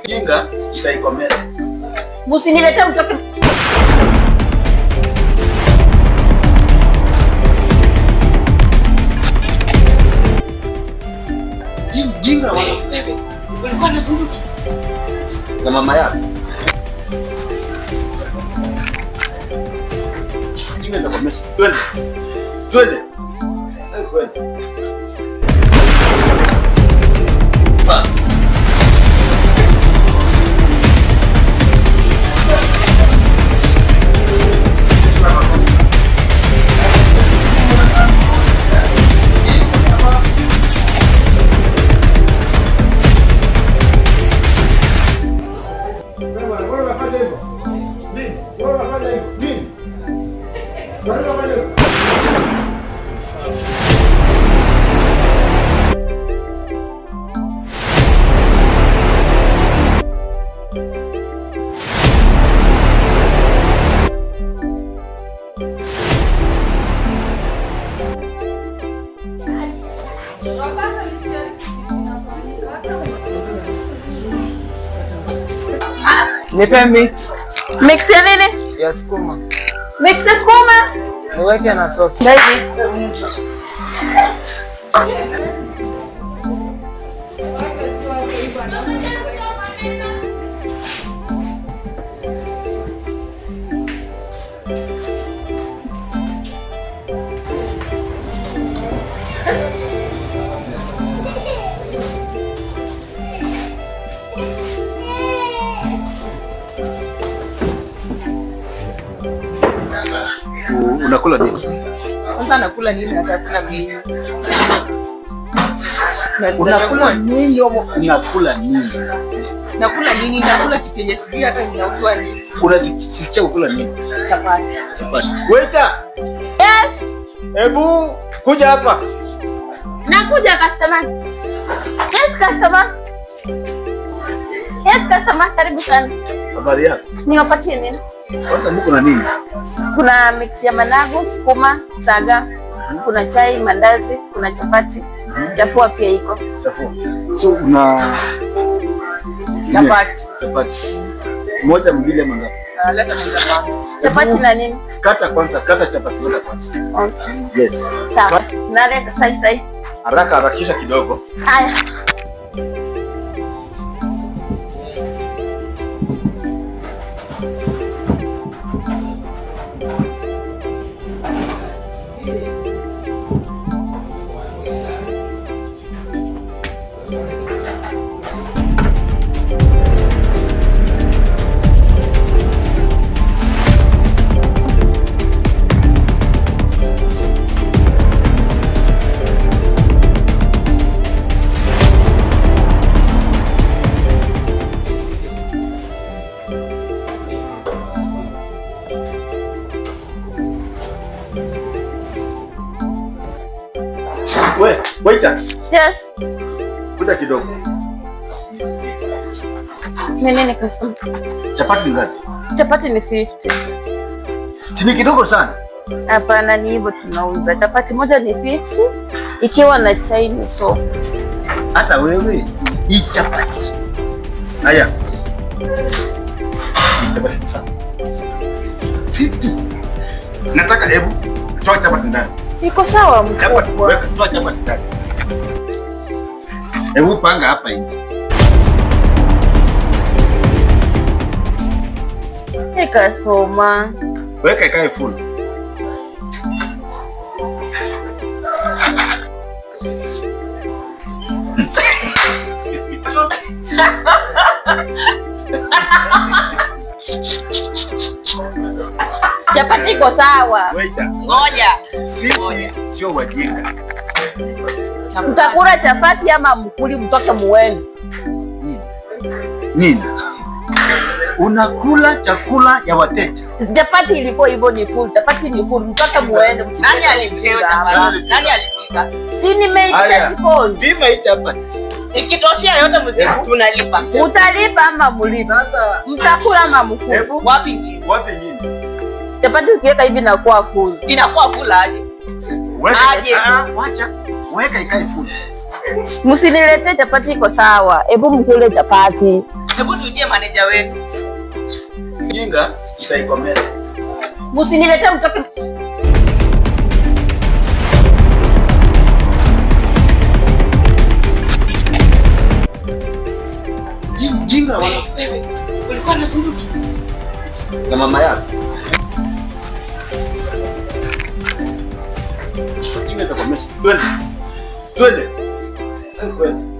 Jinga itaikomeza. Msiniletee mtoke. Jinga wewe. Ulikuwa na bunduki na mama yako. Jinga itakomeza. Twende. Twende. Twende. Nipe mix. Mix ya nini? Ya sukuma. Mix ya sukuma? Niweke na sauce. Unakula nini? Kwanza nakula nini? Atakula nini? Unakula nini? Unakula nini? Nakula nini? Nakula kitu yenye sijui hata ninauzwa nini. Unasikia kukula nini? Chapati. Chapati. Waiter! Yes. Hebu kuja hapa. Nakuja customer. Yes customer. Yes customer, karibu sana. Habari yako? Niwapatie nini? Sasa mko na nini? Kuna mix ya managu, sukuma, saga, kuna chai, mandazi, kuna chapati. Chafua pia iko. Chafua. So una chapati. Chapati. Moja mbili mangapi? Leta moja kwanza. Chapati na nini? Kata kwanza, kata chapati moja kwanza. Okay. Yes. Sawa. Naleta sai. Haraka harakisha kidogo. Haya. Waiter. Yes. Kuja kidogo. Nini customer? Chapati ngapi? Chapati ni 50. Chini kidogo sana. Hapana, ni hivyo tunauza. Chapati moja ni 50 ikiwa na chai ni so. Hata wewe hii chapati. Haya. Hii chapati sana. 50. Nataka hebu toa chapati ndani. Iko sawa mkubwa. Chapati, weka toa chapati ndani. Hebu panga hapa hivi. Hey customer. Weka ikae full. Chapati iko sawa. Waiter. Ngoja. Sisi sio wajinga. Mtakula chapati ama mkuli mtoke muende? Nini? Unakula chakula ya wateja. Chapati ilikuwa hivyo ni full. Chapati ni full. Mtoke muende. Nani alipika chapati? Nani alipika? Si nimeitisha jikoni. Pima hii chapati. Ikitoshia yote mzigo tunalipa. Utalipa ama mulipa? Sasa mtakula ama mkula? Wapi ngine? Wapi ngine? Chapati ukiweka hivi inakuwa full. Inakuwa full aje? Aje. Wacha. Weka ikae full. Msiniletee chapati iko sawa. Hebu mkule chapati. Hebu tuitie manager wetu. Jinga itaikomeza. Msiniletee mtoke. Jinga wana Wewe ulikuwa na bunduki ya mama yako. Jinga itakomeza. Twende. Twende. Twende.